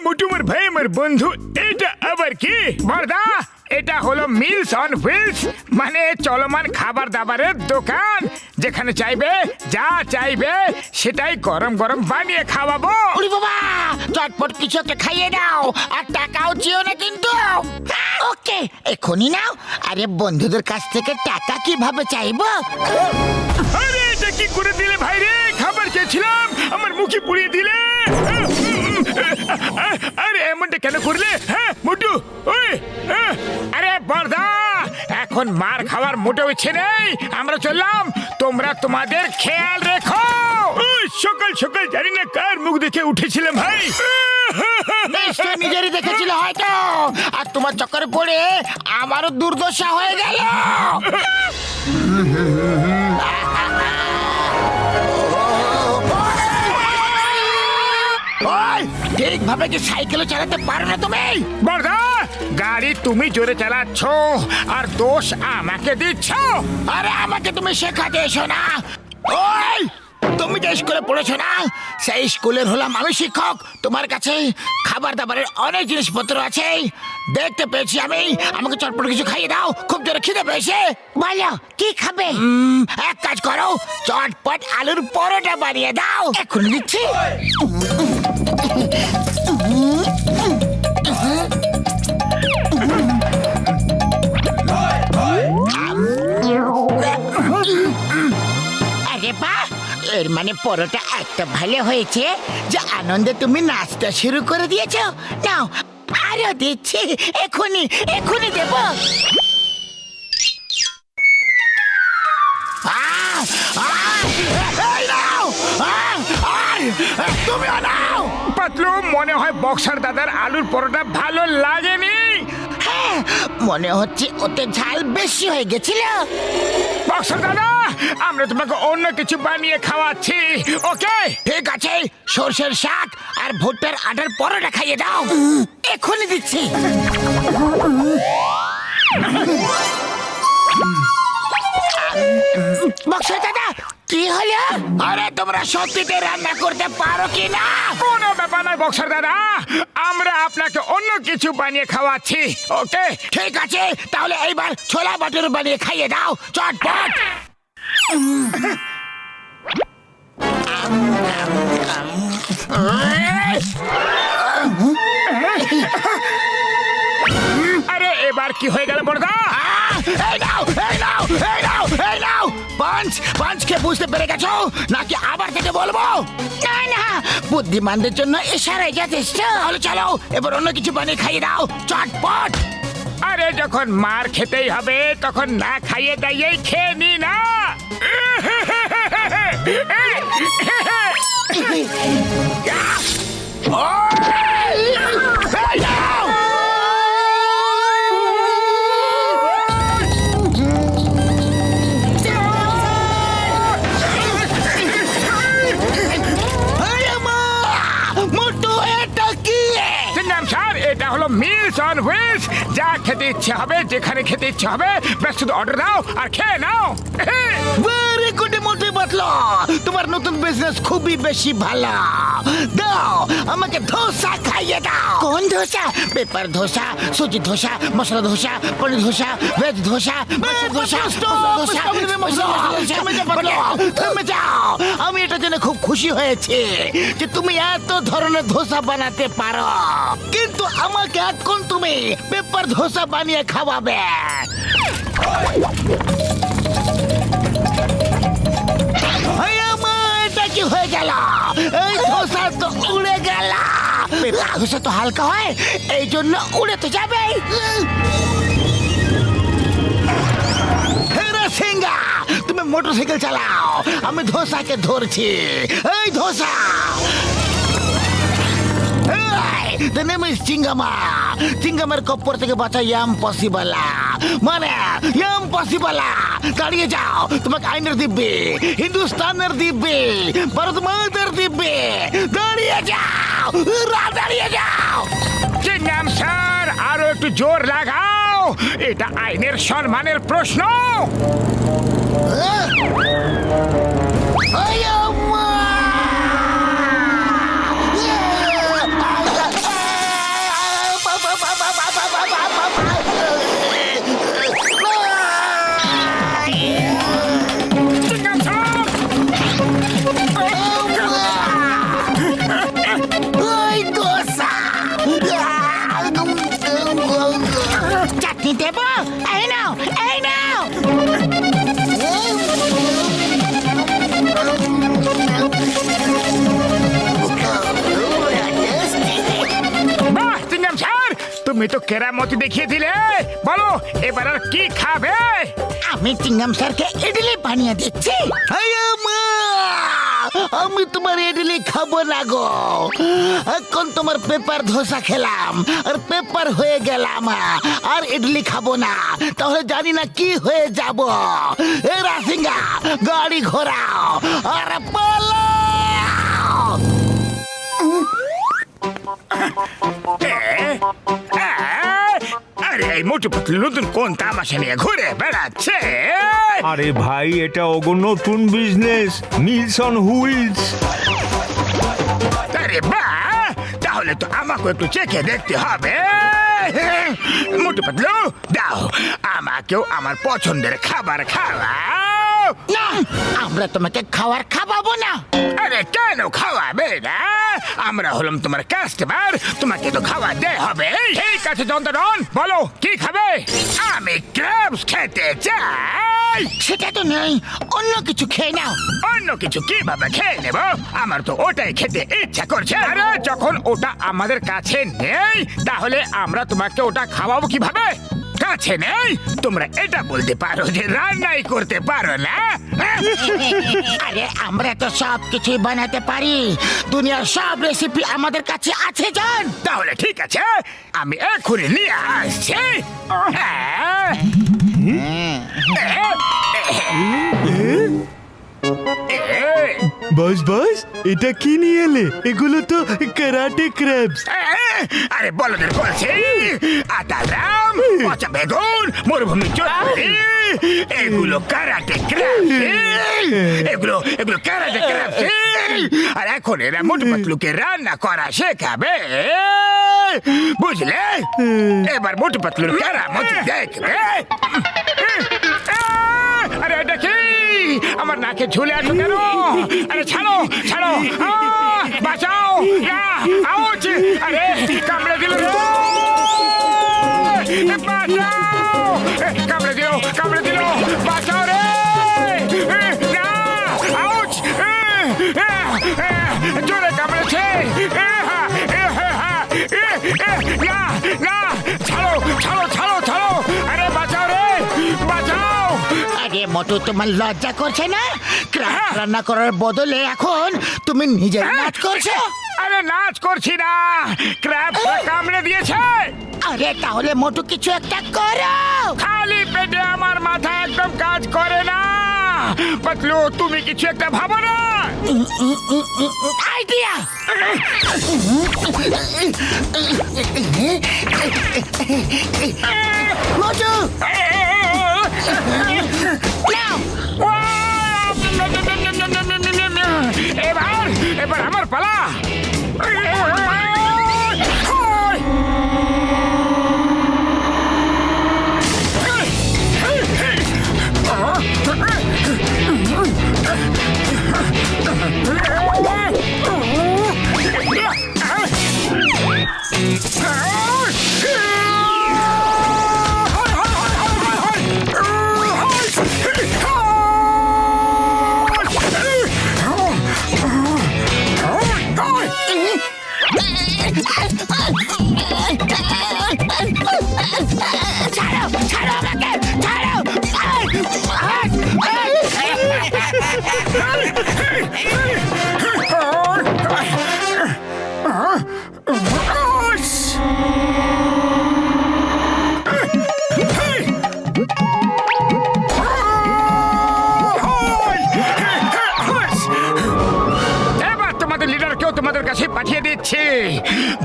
মোটুমার ভাই আমার বন্ধু, এটা আবার কি? বড়দা, এটা হলো মিলস অন হুইলস, মানে চলমান খাবার দাবারের দোকান। যেখানে চাইবে যা চাইবে সেটাই গরম গরম বানিয়ে খাওয়াবো। ওরে বাবা, চটপট কিছু একটা খাইয়ে দাও, আর টাকাও চেও না কিন্তু। ওকে, এখনই নাও। আরে বন্ধুদের কাছ থেকে টাকা কিভাবে চাইবো? আরে এটা কি করে দিলে ভাই রে? খাবার চেয়েছিলাম, আমার মুখে পুড়িয়ে দিলে। আরে এমনটা কেন করলে? হ্যাঁ মোটু, ওই আরে বড়দা, এখন মার খাওয়ার মোটেও ইচ্ছে নেই। আমরা চললাম, তোমরা তোমাদের খেয়াল রেখো। সকাল সকাল জানি না কার মুখ দেখে উঠেছিলাম ভাই। নিশ্চয় নিজেরই দেখেছিল হয়তো, আর তোমার চক্করে পড়ে আমারও দুর্দশা হয়ে গেল। ঠিকভাবে কি সাইকেলও চালাতে পারো না তুমি? বড়দা, গাড়ি তুমি জোরে চালাচ্ছ আর দোষ আমাকে দিচ্ছ। আরে আমাকে তুমি শেখাতে এসো না। ওই তুমি যে স্কুলে পড়েছো না, সেই স্কুলের হলাম আমি শিক্ষক। তোমার কাছে খাবার দাবারের অনেক জিনিসপত্র আছে, দেখতে পেয়েছি আমি। আমাকে চটপট কিছু খাইয়ে দাও, খুব জোরে খিদে পেয়েছে। বলো কি খাবে? এক কাজ করো, চটপট আলুর পরোটা বানিয়ে দাও। এখন দিচ্ছি। আরে বাহ, এর মানে পরোটা এত ভালো হয়েছে যে আনন্দে তুমি নাচতে শুরু করে দিয়েছো। নাও আরো দিচ্ছি, এখনই এখনই দেব। তুমি নাও। পাতলু, মনে হয় বক্সার দাদার আলুর পরোটা ভালো লাগেনি। হ্যাঁ, মনে হচ্ছে ওতে ঝাল বেশি হয়ে গেছিল। বক্সার দাদা, আমরা তোমাকে অন্য কিছু বানিয়ে খাওয়াচ্ছি। ওকে ঠিক আছে, সর্ষের শাক আর ভুট্টার আটার পরোটা খাইয়ে দাও। এখনই দিচ্ছি। বক্সার দাদা, কি হলো? আরে তোমরা সত্যিতে রান্না করতে পারো কি না? কোনো ব্যাপার নয় বক্সার দাদা, আমরা আপনাকে অন্য কিছু বানিয়ে খাওয়াচ্ছি। ওকে ঠিক আছে, তাহলে এইবার ছোলা বাটুর বানিয়ে খাইয়ে দাও চটপট। আরে এবার কি হয়ে গেল বড়দা? পাঁচকে বুঝতে পেরে গেছো নাকি আবার থেকে বলবো? না না, বুদ্ধিমানদের জন্য ইশারাই যথেষ্ট। তাহলে চলো এবার অন্য কিছু বানিয়ে খাইয়ে দাও চটপট। আরে যখন মার খেতেই হবে তখন না খাইয়ে দাইয়েই খেয়ে নি না। এটা হলো মিলস অন হুইলস। যা খেতে ইচ্ছে হবে, যেখানে খেতে ইচ্ছে হবে, ব্যাস শুধু অর্ডার দাও আর খেয়ে নাও। ভেরি গুড মোটে বাতলা, তোমার নতুন বিজনেস খুবই বেশি ভালো। দাও আমাকে ধোসা খাইয়ে দাও। কোন ধোসা? পেপার ধোসা, সুজি ধোসা, মশলা ধোসা, পনির ধোসা, ভেজ ধোসা, থেমে যাও। আমি এটা জেনে খুব খুশি হয়েছি যে তুমি এত ধরনের ধোসা বানাতে পারো, কিন্তু আমাকে এখন তুমি পেপার ধোসা বানিয়ে খাওয়াবে। এটা কি হয়ে গেল? এই ধোসা তো উড়ে গেল। পেপার ধোসা তো হালকা হয়, এই জন্য উড়ে তো যাবে। সিংহা, তুমি মোটরসাইকেল চালাও, আমি ধোসাকে ধরছি। এই ধোসা, the name is চিঙ্গামা। চিঙ্গামের কপ্পর থেকে বাঁচা ইম্পসিবল, মানে ইম্পসিবল। দাঁড়িয়ে যাও, তোমাকে আইনের দিব্যে, হিন্দুস্তানের দিব্যে, ভারত মাতার দিব্যে। দাঁড়িয়ে যাও, দাঁড়িয়ে যাও। চিঙ্গাম স্যার, আরো একটু জোর লাগাও, এটা আইনের সম্মানের প্রশ্ন। চাটনি দেবো? এই নাও, এই নাও। বাহ চিংগাম স্যার, তুমি তো কেরামতি দেখিয়ে দিলে। বলো এবার আর কি খাবে? আমি চিংগাম স্যারকে ইডলি বানিয়ে দিচ্ছি। আমি তোমার ইডলি খাবো না গো। এখন তোমার পেপার ধোসা খেলাম আর পেপার হয়ে গেলাম, আর ইডলি খাবো না। তাহলে জানি না কি হয়ে যাব। এ রাসিঙ্গা, গাড়ি ঘোরাও আর পালাও। আরে এই মোটু পাতলু নতুন কোন তামাশা নিয়ে ঘুরে বেড়াচ্ছে? আরে ভাই, এটা ওগো নতুন বিজনেস, মিলস অন হুইলস। আরে বাহ, তাহলে তো আমাকে একটু চেখে দেখতে হবে। মোটু পাতলু দাও, আমাকেও আমার পছন্দের খাবার খাওয়াও। না, আমরা তোমাকে খাবার খাওয়াবো না। আরে কেন খাওয়াবে না? আমরা হলাম তোমার কাস্টমার, তোমাকে তো খাওয়াতে হবে। ঠিক আছে যন্ত্রণ, বলো কি খাবে? আমি ক্র্যাবস খেতে চাই। সেটা তো নেই, অন্য কিছু খেয়ে নাও। অন্য কিছু কিভাবে খেয়ে নেব? আমার তো ওটাই খেতে ইচ্ছা করছে। আরে যখন ওটা আমাদের কাছে নেই, তাহলে আমরা তোমাকে ওটা খাওয়াবো কিভাবে? কাছে নেই, তোমরা এটা বলতে পারো যে রান্নাই করতে পারো না। আরে আমরা তো সব কিছুই বানাতে পারি, দুনিয়ার সব রেসিপি আমাদের কাছে আছে জান। তাহলে ঠিক আছে, আমি এক্ষুনি নিয়ে আসছি। বস বস, এটা কি নিয়ে এলে? এগুলো তো ক্যারাটে ক্র্যাবস। আরে বলদের বলছি, আতারাম, পচা বেগুন, মরুভূমি চটপটি, এগুলো কারাটে ক্র্যাবস। এগুলো এগুলো কারাটে ক্র্যাবস। আর এখন এরা মোটু পাতলুকে রান্না করা শেখাবে, বুঝলে? এবার মোটু পাতলুর কেরামতি দেখবে। আরে এটা কি? আমার নাকে ঝুলে আছো কেন? আরে ছাড়ো ছাড়ো, বাঁচাও! আউচ! আরে কামড়ে দিল রে! বাঁচাও! কামড়ে দিল, কামড়ে দিল! বাঁচাও রে! না! আউচ! জোরে কামড়েছে! না! না! ছাড়ো ছাড়ো ছাড়ো ছাড়ো! আরে বাঁচাও রে! বাঁচাও! আরে মোটু, তোমার লজ্জা করছে না? ক্র্যাব রান্না করার বদলে এখন তুমি নিজে নাচ করছো। আরে নাচ করছি না, ক্র্যাব কামড়ে দিয়েছে। আরে তাহলে মোটু কিছু একটা করো। খালি পেটে আমার মাথা একদম কাজ করে না। পাতলু, তুমি কিছু একটা ভাবো না। আইডিয়া! মোটু নাও। এবার এবার আমার পালা। ছাড়ো ছাড়ো আমাকে, ছাড়ো! এবার তোমাদের লিডারকেও তোমাদের কাছে পাঠিয়ে দিচ্ছি।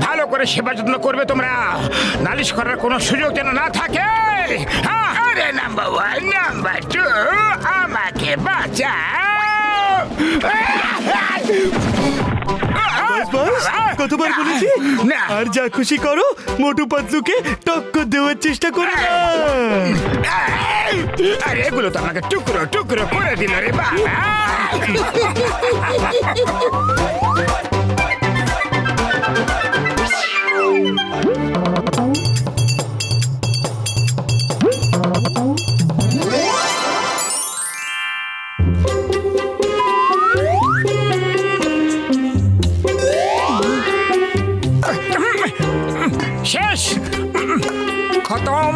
ভালো করে সেবা যত্ন করবে তোমরা, নালিশ করার কোনো সুযোগ যেন না থাকে। হ্যাঁ, আরে নাম্বার 1 নাম্বার 2 আমাকে বাঁচাও। বাস কতবার বলেছি না। আর যা খুশি করো, মোটু পাতলুকে টক্কর দেওয়ার চেষ্টা করো না। আরে এগুলো তো আমাকে টুকরো টুকরো করে দিল রে বাবা। শেষ, খতম।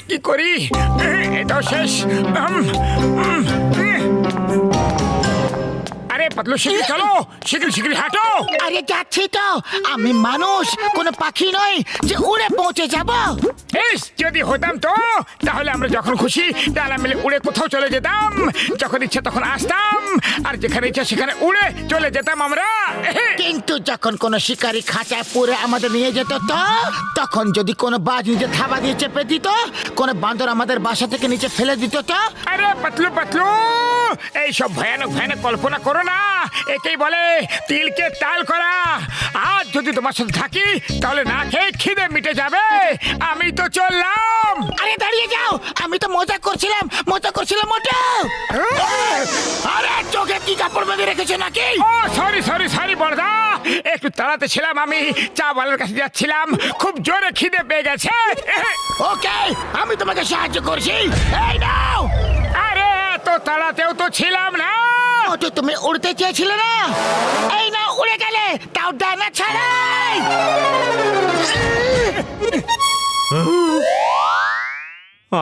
কি করি, এটাও শেষ। আরে পাতলু শিগগির চলো, শিগগির শিগগির হাঁটো। আরে যাচ্ছি তো, আমি মানুষ, কোনো পাখি নই যে উড়ে পৌঁছে যাব। ইস, যদি হতাম তো তাহলে আমরা যখন খুশি ডালা মিলে উড়ে কোথাও চলে যেতাম, যখন ইচ্ছা তখন আসতাম, আর যেখানে ইচ্ছা সেখানে উড়ে চলে যেতাম আমরা। কিন্তু যখন কোনো শিকারী খাঁচায় পুরে আমাদের নিয়ে যেত তো, তখন যদি কোনো বাজ নিচে থাবা দিয়ে চেপে দিত, কোনো বান্দর আমাদের বাসা থেকে নিচে ফেলে দিত তো। আরে পাতলু পাতলু, এইসব ভয়ানক ভয়ানক কল্পনা করো না, একেই বলে তিলকে তাল করা। আজ যদি তোমার সাথে থাকি তাহলে না খেয়ে খিদে মিটে যাবে। আমি তো চললাম। আরে দাঁড়িয়ে যাও, আমি তো মজা করছিলাম মোটা। আরে চোখে কি কাপড় বেঁধে রেখেছো নাকি? ও সরি সরি সরি বড়দা, একটু তাড়াতে ছিলাম, আমি চা বালার কাছে যাচ্ছিলাম, খুব জোরে খিদে পেয়ে গেছে। ওকে, আমি তোমাকে সাহায্য করছি। এই নাও। আরে এত তাড়াতেও তো ছিলাম না। মোটু, তুমি উড়তে চেয়েছিলে না? এই নাও, উড়ে গেলে, তাও ডানা ছাড়াই।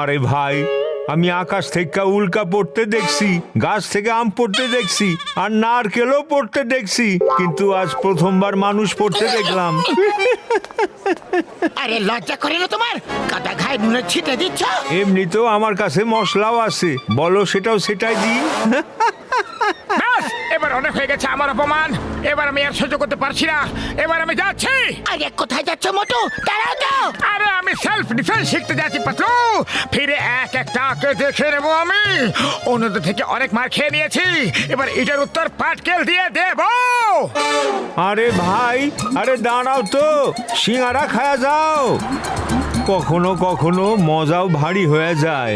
আরে ভাই, আমি আকাশ থেকে উল্কা পড়তে দেখছি, গাছ থেকে আম পড়তে দেখছি, আর নারকেলও পড়তে দেখছি, কিন্তু আজ প্রথমবার মানুষ পড়তে দেখলাম। আরে লজ্জা করে না তোমার? কাটা ঘায়ে নুনের ছিটে দিচ্ছ। এমনিতেও আমার কাছে মশলাও আছে, বলো সেটাও সেটাই দিই। ব্যাস, এবার অনেক হয়ে গেছে আমার অপমান, এবার আমি আর সহ্য করতে পারছি না, এবার আমি যাচ্ছি। আরে কোথায় যাচ্ছ মোটু? দাঁড়াও তো। আরে আমি সেলফ ডিফেন্স শিখতে যাচ্ছি পাতলু, ফিরে এক একটাকে দেখে নেবো আমি। অন্যদের থেকে অনেক মার খেয়ে নিয়েছি, এবার এটার উত্তর পাটকেল দিয়ে দেবো। আরে ভাই, আরে দাঁড়াও তো, সিঙ্গারা খায়া যাও। কখনো কখনো মজাও ভারী হয়ে যায়,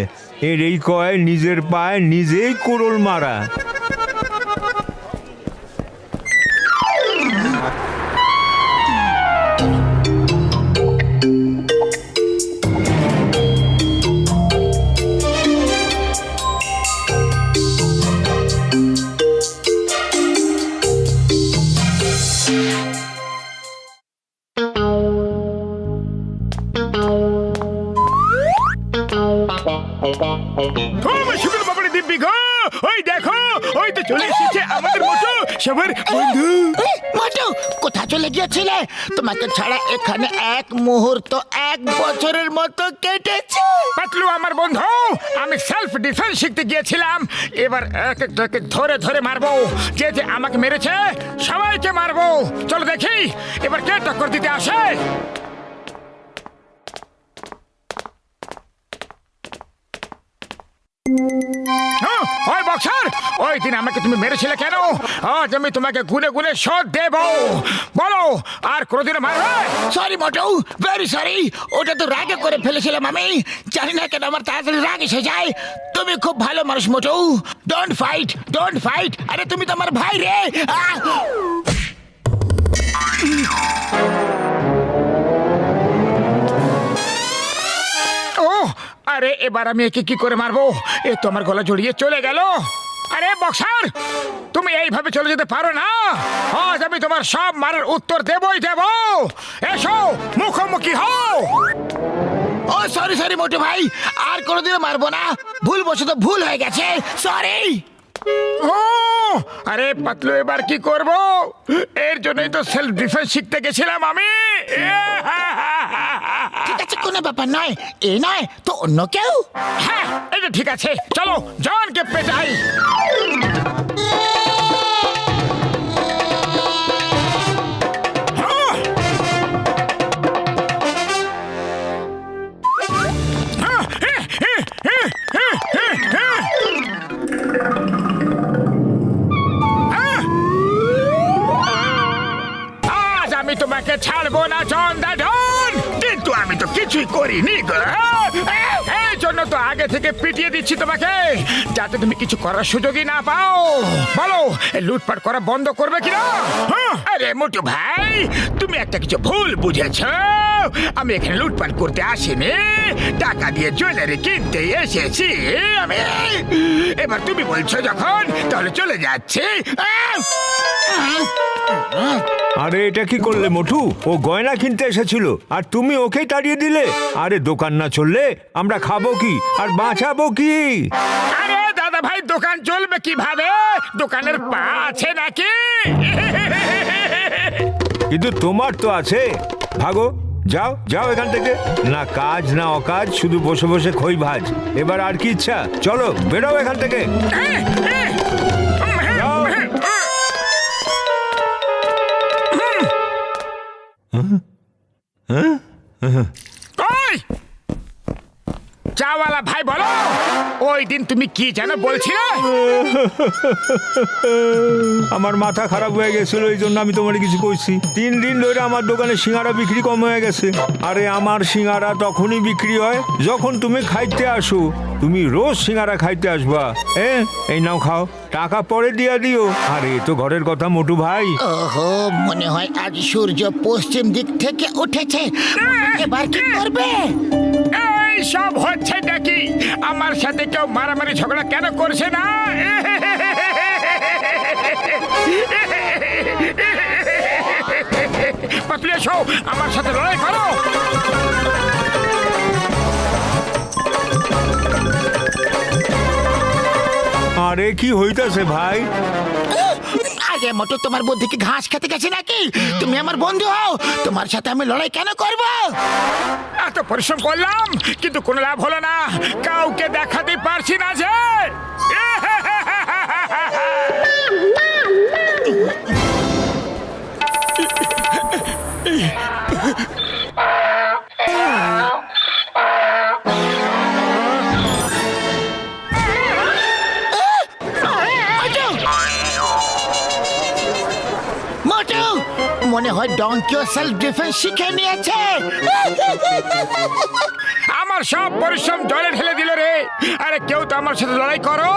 এরই কয় নিজের পায়ে নিজেই কুড়ুল মারা। ওই দেখো, ওই তো চলে এসেছে আমাদের মোটু, সবার বন্ধু। মোটু, কোথায় চলে গিয়েছিলে? তোমাকে ছাড়া এখানে এক মুহূর্ত 1 বছরের মতো কেটেছে। পাতলু আমার বন্ধু, আমি সেলফ ডিফেন্স শিখতে গিয়েছিলাম, এবার এক একটাকে ধরে ধরে মারবো। যে যে আমাকে মেরেছে সবাইকে মারবো। চলো দেখি এবার কে টক্কর দিতে আসে। ওই বক্সার, ওই দিন আমাকে তুমি মেরেছিলে কেন? আজ আমি তোমাকে গুনে গুনে শোধ দেব। বলো, আর কোনোদিনও মারবে? সরি মোটু, ভেরি সরি। ওটা তো রাগে করে ফেলেছিলাম আমি। জানি না কেন আমার তাড়াতাড়ি রাগ এসে যায়। তুমি খুব ভালো মানুষ মোটু। Don't fight, don't fight. আরে তুমি তো আমার ভাই রে। ও আরে, এবার আমি একে কি করে মারবো? এ তো আমার গলা জড়িয়ে চলে গেল। আরে বক্সার, তুমি এইভাবে চলে যেতে পারো না। আজ আমি তোমার সব মারার উত্তর দেবই দেব। এসো, মুখোমুখি হও। ও সরি সরি মোটু ভাই, আর কোনোদিনও মারবো না। ভুলবশত ভুল হয়ে গেছে, সরি। ও আরে পাতলু, এবার কি করব? এর জন্যই তো সেলফ ডিফেন্স শিখতে গেছিলাম আমি। ঠিক আছে, কোনো ব্যাপার নয়। এ নয় তো অন্য কেউ। হ্যাঁ, এটা ঠিক আছে, চলো জনকে পেটাই। তোমাকে ছাড়বো না চন্দ্রধন। কিন্তু আমি তো কিছুই করিনি গো। এই জন্য তো আগে থেকে পিটিয়ে দিচ্ছি তোমাকে, যাতে তুমি কিছু করার সুযোগই না পাও। বলো, এই লুটপাট করা বন্ধ করবে কিনা? আরে মোটু ভাই, তুমি একটা কিছু ভুল বুঝেছ। আমি এখানে লুটপাট করতে আসিনি, টাকা দিয়ে জুয়েলারি কিনতে এসেছি আমি। এবার তুমি বলছো যখন, তাহলে চলে যাচ্ছি। আরে এটা কি করলে মোটু? ও গয়না কিনতে এসেছিল আর তুমি ওকেই তাড়িয়ে দিলে। আরে দোকান না চললে আমরা খাবো কি আর বাঁচাবো কি? আরে দাদা ভাই, দোকান চলবে কিভাবে? দোকানের পা আছে নাকি? কিন্তু তোমার তো আছে। ভাগো, যাও যাও এখান থেকে। না কাজ না অকাজ, শুধু বসে বসে খই ভাজ। এবার আর কি ইচ্ছা? চলো বেরো এখান থেকে। যাও। ওই চাওয়ালা ভাই, বলো ওই দিন তুমি কি যেন বলছিলে? আমার মাথা খারাপ হয়ে গেছিল, এই জন্য আমি তোমার কিছু কইছি। 3 দিন ধরে আমার দোকানে সিঙ্গারা বিক্রি কম হয়ে গেছে। আরে আমার সিঙ্গারা তখনই বিক্রি হয় যখন তুমি খাইতে আসো। তুমি রোজ সিঙ্গারা খাইতে আসবা। এই নাও খাও, টাকা পরে দিয়া দিও। আরে তো ঘরের কথা মোটু ভাই। ওহো, মনে হয় আজ সূর্য পশ্চিম দিক থেকে উঠেছে। এবার কি করবে? এই সব হচ্ছে নাকি? আমার সাথে কেউ মারামারি ঝগড়া কেন করছে না? পাতলু, এসো আমার সাথে লড়াই করো। আরে কি হইতাছে ভাই? আগে মোটু, তোমার বুদ্ধি কি ঘাস খেতে গেছে নাকি? তুমি আমার বন্ধু হও, তোমার সাথে আমি লড়াই কেন করব? এত পরিশ্রম করলাম কিন্তু কোনো লাভ হলো না। কাউকে দেখাতে পারছি না যে। মোটু, মনে হয় ডঙ্কিও সেলফ ডিফেন্স শিখে নিয়েছে। আমার সব পরিশ্রম জলে ঢেলে দিল রে। আরে কেউ তো আমার সাথে লড়াই করো।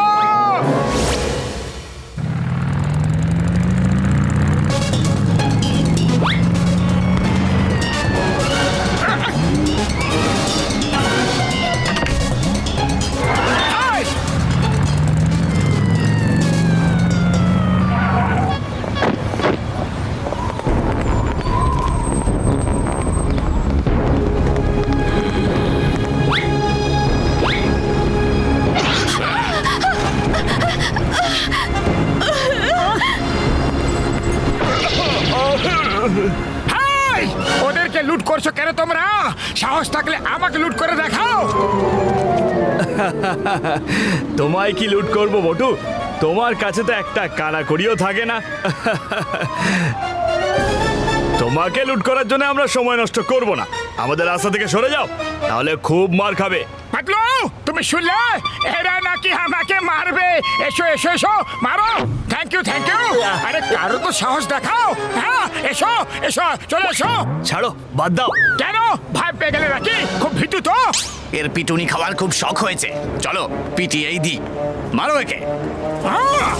হাই! ওদেরকে লুট করছো কেন তোমরা? সাহস থাকলে আমাকে লুট করে দেখাও। তোমায় কি লুট করবো মোটু? তোমার কাছে তো একটা কানাকড়িও থাকে না। তোমাকে লুট করার জন্য আমরা সময় নষ্ট করব না। আমাদের রাস্তা থেকে সরে যাও, তাহলে খুব মার খাবে। পাতলু, তুমি শুনলে? এরা নাকি আমাকে মারবে। এসো এসো এসো, মারো। Thank you thank you. আরে কারো তো সাহস দেখাও। হ্যাঁ, এসো এসো, চলে এসো। ছাড়ো, বাদ দাও। কেন ভয় পেয়ে গেলে নাকি? খুব ভীতু তো। এর পিটুনি খাওয়ার খুব শখ হয়েছে। চলো পিটিয়েই দি, মারো একে। আহ!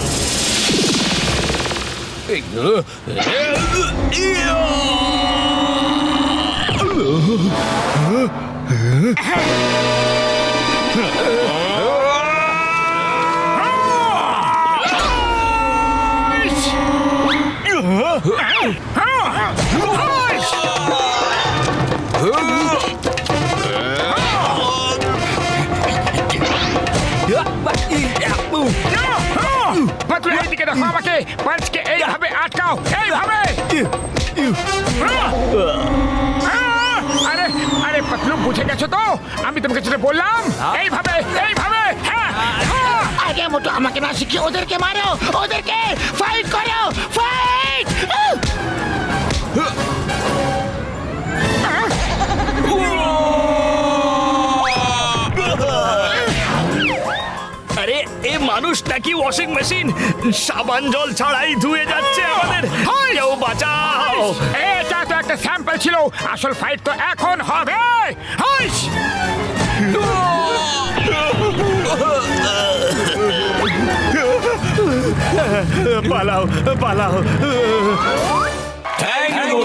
পাতলু, এইদিকে দেখো আমাকে। পাঁচকে এইভাবে আটকাও, এইভাবে। আরে আরে পাতলু, বুঝে গেছো তো? আমি তোমাকে যেটা বললাম, এইভাবে এইভাবে। হ্যাঁ, আগে মোটু, আমাকে না শিখিয়ে ওদেরকে মারো, ওদেরকে ফাইট করো, ফাইট! আরে এ মানুষ নাকি ওয়াশিং মেশিন সাবান জল ছাড়াই ধুয়ে যাচ্ছে আমাদের কেউ বাঁচাও এটা তো একটা স্যাম্পল ছিল, আসল ফাইট তো এখন হবে। হাইস! পালাও পালাও থ্যাংক ইউ